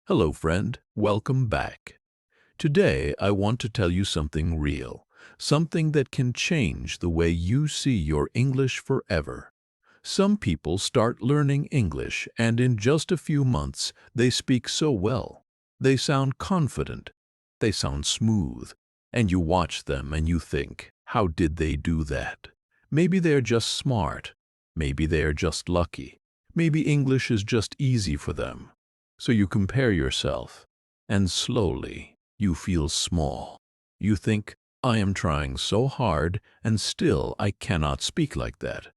Hello, friend. Welcome back. Today, I want to tell you something real, something that can change the way you see your English forever. Some people start learning English, and in just a few months, they speak so well. They sound confident. They sound smooth. And you watch them and you think, how did they do that? Maybe they're just smart. Maybe they're just lucky. Maybe English is just easy for them. So you compare yourself, and slowly you feel small. You think, I am trying so hard, and still I cannot speak like that.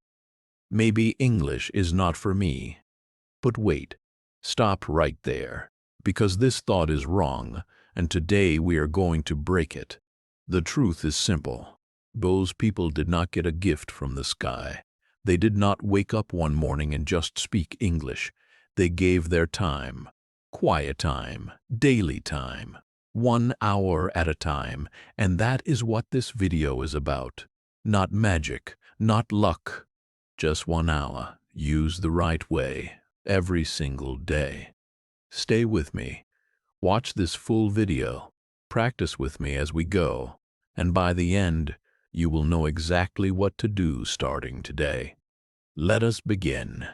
Maybe English is not for me. But wait, stop right there, because this thought is wrong, and today we are going to break it. The truth is simple. Those people did not get a gift from the sky. They did not wake up one morning and just speak English. They gave their time, quiet time, daily time, 1 hour at a time, and that is what this video is about. Not magic, not luck, just 1 hour, used the right way, every single day. Stay with me. Watch this full video. Practice with me as we go, and by the end, you will know exactly what to do starting today. Let us begin.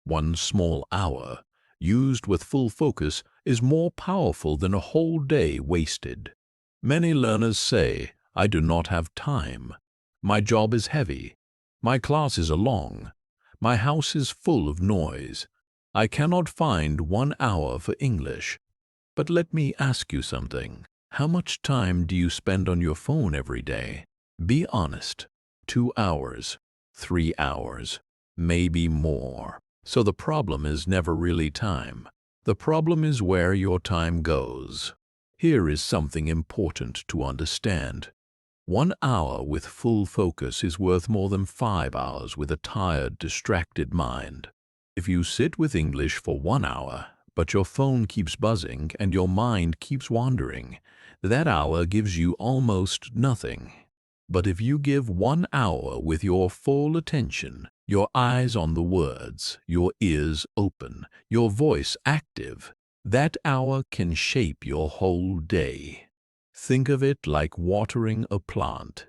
1 small hour, used with full focus, is more powerful than a whole day wasted. Many learners say, I do not have time. My job is heavy. My classes are long. My house is full of noise. I cannot find 1 hour for English. But let me ask you something. How much time do you spend on your phone every day? Be honest. 2 hours, 3 hours, maybe more. So the problem is never really time. The problem is where your time goes. Here is something important to understand. 1 hour with full focus is worth more than 5 hours with a tired, distracted mind. If you sit with English for 1 hour, but your phone keeps buzzing and your mind keeps wandering, that hour gives you almost nothing. But if you give 1 hour with your full attention, your eyes on the words, your ears open, your voice active, that hour can shape your whole day. Think of it like watering a plant.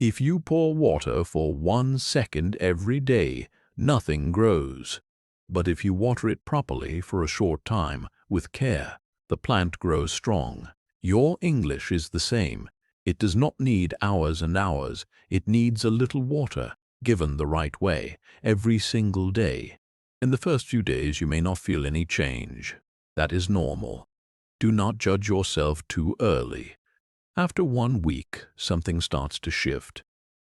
If you pour water for 1 second every day, nothing grows. But if you water it properly for a short time, with care, the plant grows strong. Your English is the same. It does not need hours and hours. It needs a little water, given the right way, every single day. In the first few days, you may not feel any change. That is normal. Do not judge yourself too early. After 1 week, something starts to shift.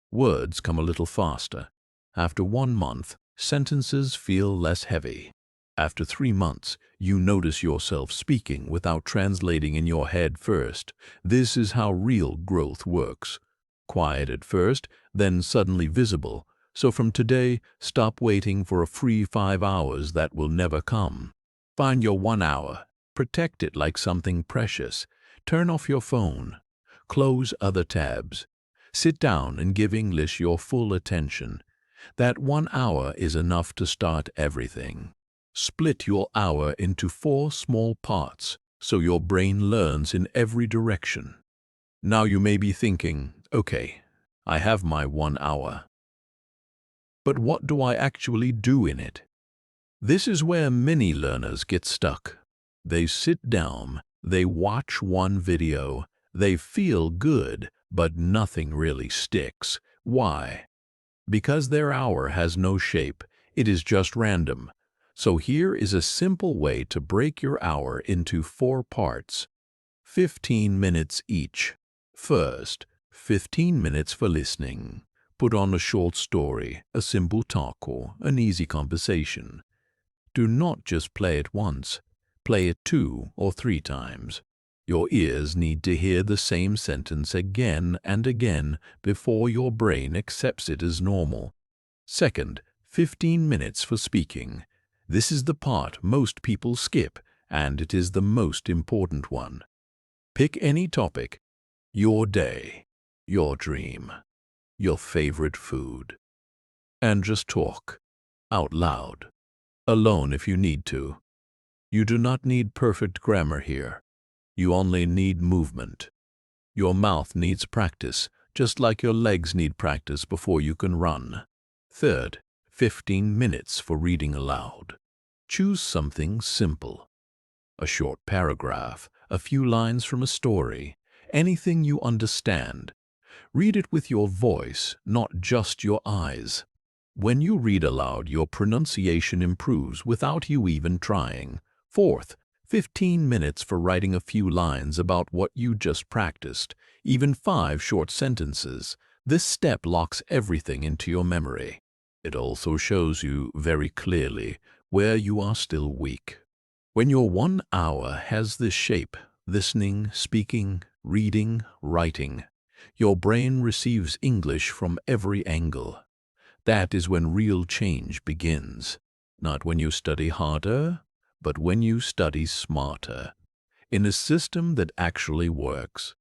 Words come a little faster. After 1 month, sentences feel less heavy. After 3 months, you notice yourself speaking without translating in your head first. This is how real growth works. Quiet at first, then suddenly visible. So from today, stop waiting for a free 5 hours that will never come. Find your 1 hour. Protect it like something precious. Turn off your phone. Close other tabs. Sit down and give English your full attention. That 1 hour is enough to start everything. Split your hour into 4 small parts so your brain learns in every direction. Now you may be thinking, okay, I have my 1 hour. But what do I actually do in it? This is where many learners get stuck. They sit down, they watch one video, they feel good, but nothing really sticks. Why? Because their hour has no shape, it is just random. So here is a simple way to break your hour into 4 parts. 15 minutes each. First, 15 minutes for listening. Put on a short story, a simple talk, or an easy conversation. Do not just play it once. Play it 2 or 3 times. Your ears need to hear the same sentence again and again before your brain accepts it as normal. Second, 15 minutes for speaking. This is the part most people skip, and it is the most important one. Pick any topic, your day, your dream, your favorite food, and just talk, out loud, alone if you need to. You do not need perfect grammar here. You only need movement. Your mouth needs practice, just like your legs need practice before you can run. Third, 15 minutes for reading aloud. Choose something simple. A short paragraph, a few lines from a story, anything you understand. Read it with your voice, not just your eyes. When you read aloud, your pronunciation improves without you even trying. Fourth, 15 minutes for writing a few lines about what you just practiced, even 5 short sentences. This step locks everything into your memory. It also shows you very clearly where you are still weak. When your 1 hour has this shape, listening, speaking, reading, writing, your brain receives English from every angle. That is when real change begins. Not when you study harder, but when you study smarter. In a system that actually works.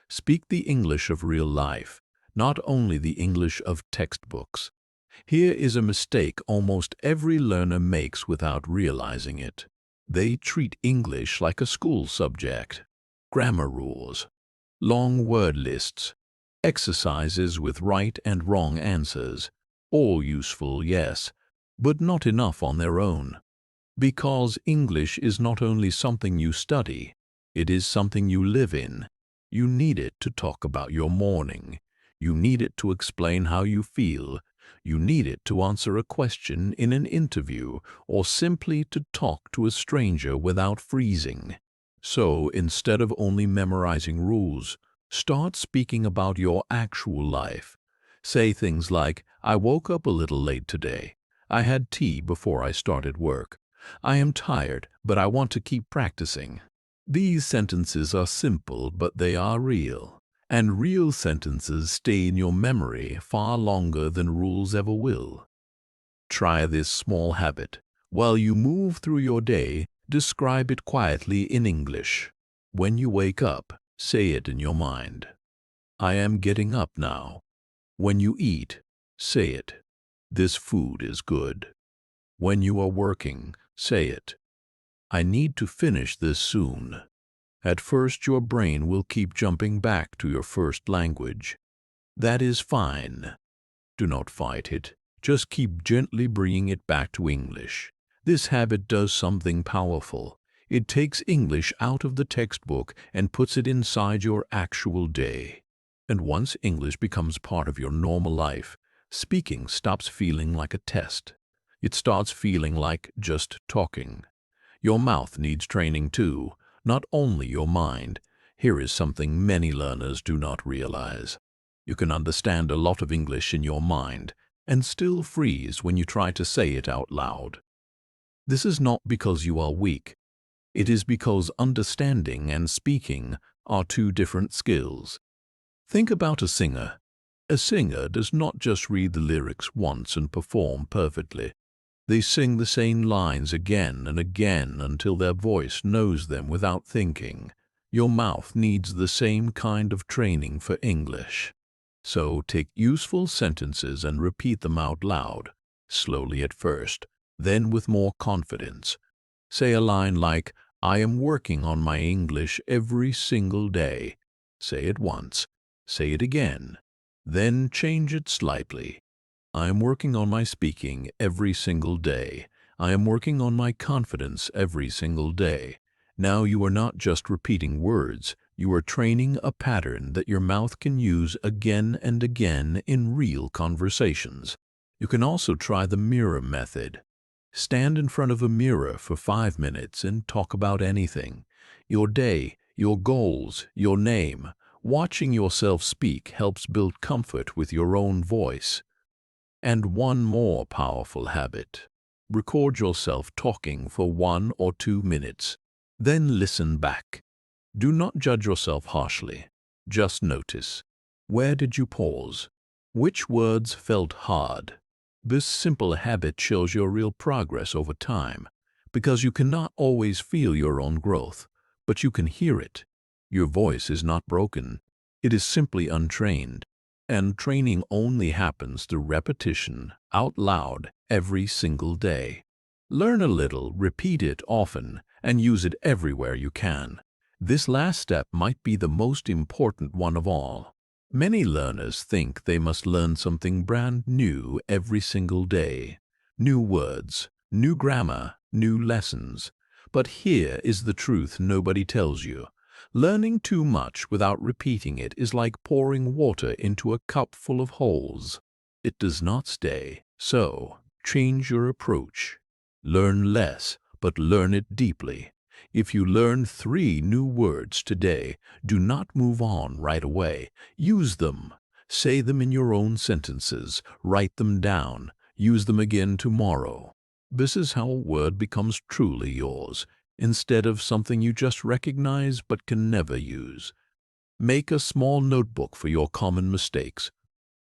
Speak the English of real life, not only the English of textbooks. Here is a mistake almost every learner makes without realizing it. They treat English like a school subject. Grammar rules, long word lists, exercises with right and wrong answers. All useful, yes, but not enough on their own. Because English is not only something you study, it is something you live in. You need it to talk about your morning. You need it to explain how you feel. You need it to answer a question in an interview or simply to talk to a stranger without freezing. So instead of only memorizing rules, start speaking about your actual life. Say things like, I woke up a little late today. I had tea before I started work. I am tired, but I want to keep practicing. These sentences are simple, but they are real. And real sentences stay in your memory far longer than rules ever will. Try this small habit. While you move through your day, describe it quietly in English. When you wake up, say it in your mind. I am getting up now. When you eat, say it. This food is good. When you are working, say it. I need to finish this soon. At first, your brain will keep jumping back to your first language. That is fine. Do not fight it. Just keep gently bringing it back to English. This habit does something powerful. It takes English out of the textbook and puts it inside your actual day. And once English becomes part of your normal life, speaking stops feeling like a test. It starts feeling like just talking. Your mouth needs training too, not only your mind. Here is something many learners do not realize. You can understand a lot of English in your mind and still freeze when you try to say it out loud. This is not because you are weak. It is because understanding and speaking are two different skills. Think about a singer. A singer does not just read the lyrics once and perform perfectly. They sing the same lines again and again until their voice knows them without thinking. Your mouth needs the same kind of training for English. So take useful sentences and repeat them out loud, slowly at first, then with more confidence. Say a line like, I am working on my English every single day. Say it once. Say it again. Then change it slightly. I am working on my speaking every single day. I am working on my confidence every single day. Now you are not just repeating words, you are training a pattern that your mouth can use again and again in real conversations. You can also try the mirror method. Stand in front of a mirror for 5 minutes and talk about anything. Your day, your goals, your name. Watching yourself speak helps build comfort with your own voice. And one more powerful habit. Record yourself talking for 1 or 2 minutes. Then listen back. Do not judge yourself harshly. Just notice. Where did you pause? Which words felt hard? This simple habit shows your real progress over time, because you cannot always feel your own growth, but you can hear it. Your voice is not broken. It is simply untrained. And training only happens through repetition, out loud, every single day. Learn a little, repeat it often, and use it everywhere you can. This last step might be the most important one of all. Many learners think they must learn something brand new every single day. New words, new grammar, new lessons. But here is the truth nobody tells you. Learning too much without repeating it is like pouring water into a cup full of holes. It does not stay. So, change your approach. Learn less, but learn it deeply. If you learn 3 new words today, do not move on right away. Use them. Say them in your own sentences. Write them down. Use them again tomorrow. This is how a word becomes truly yours, instead of something you just recognize but can never use. Make a small notebook for your common mistakes.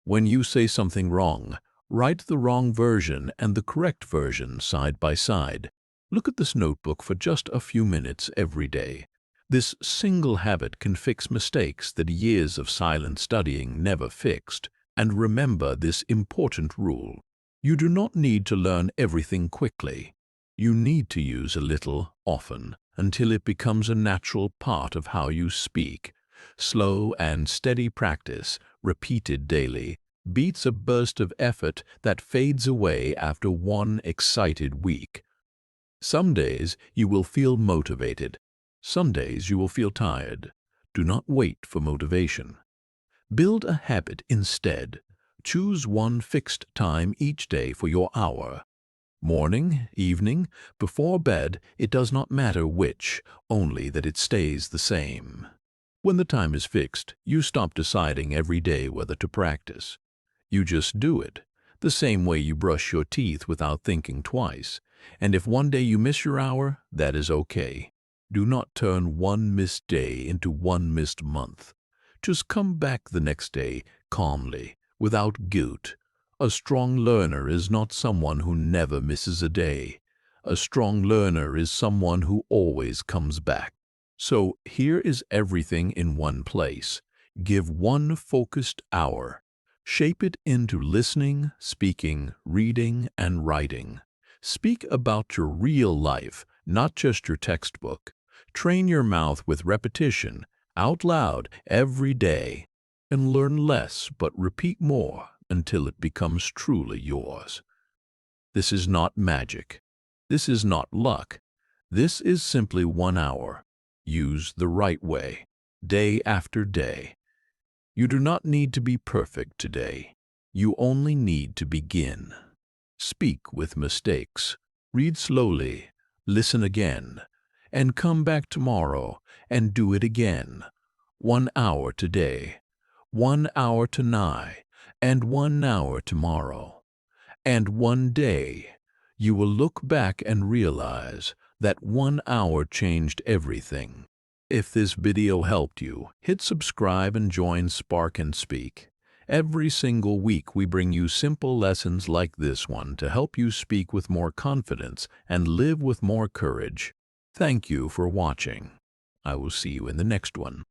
When you say something wrong, write the wrong version and the correct version side by side. Look at this notebook for just a few minutes every day. This single habit can fix mistakes that years of silent studying never fixed. And remember this important rule. You do not need to learn everything quickly. You need to use a little, often, until it becomes a natural part of how you speak. Slow and steady practice, repeated daily, beats a burst of effort that fades away after one excited week. Some days you will feel motivated. Some days you will feel tired. Do not wait for motivation. Build a habit instead. Choose one fixed time each day for your hour. Morning, evening, before bed, it does not matter which, only that it stays the same. When the time is fixed, you stop deciding every day whether to practice. You just do it, the same way you brush your teeth without thinking twice. And if one day you miss your hour, that is okay. Do not turn one missed day into one missed month. Just come back the next day calmly, without guilt. A strong learner is not someone who never misses a day. A strong learner is someone who always comes back. So here is everything in one place. Give one focused hour. Shape it into listening, speaking, reading, and writing. Speak about your real life, not just your textbook. Train your mouth with repetition, out loud, every day. And learn less but repeat more until it becomes truly yours. This is not magic. This is not luck. This is simply 1 hour. Use the right way, day after day. You do not need to be perfect today. You only need to begin. Speak with mistakes. Read slowly. Listen again. And come back tomorrow and do it again. 1 hour today. 1 hour tonight. And 1 hour tomorrow. And one day, you will look back and realize that 1 hour changed everything. If this video helped you, hit subscribe and join Spark and Speak. Every single week we bring you simple lessons like this one to help you speak with more confidence and live with more courage. Thank you for watching. I will see you in the next one.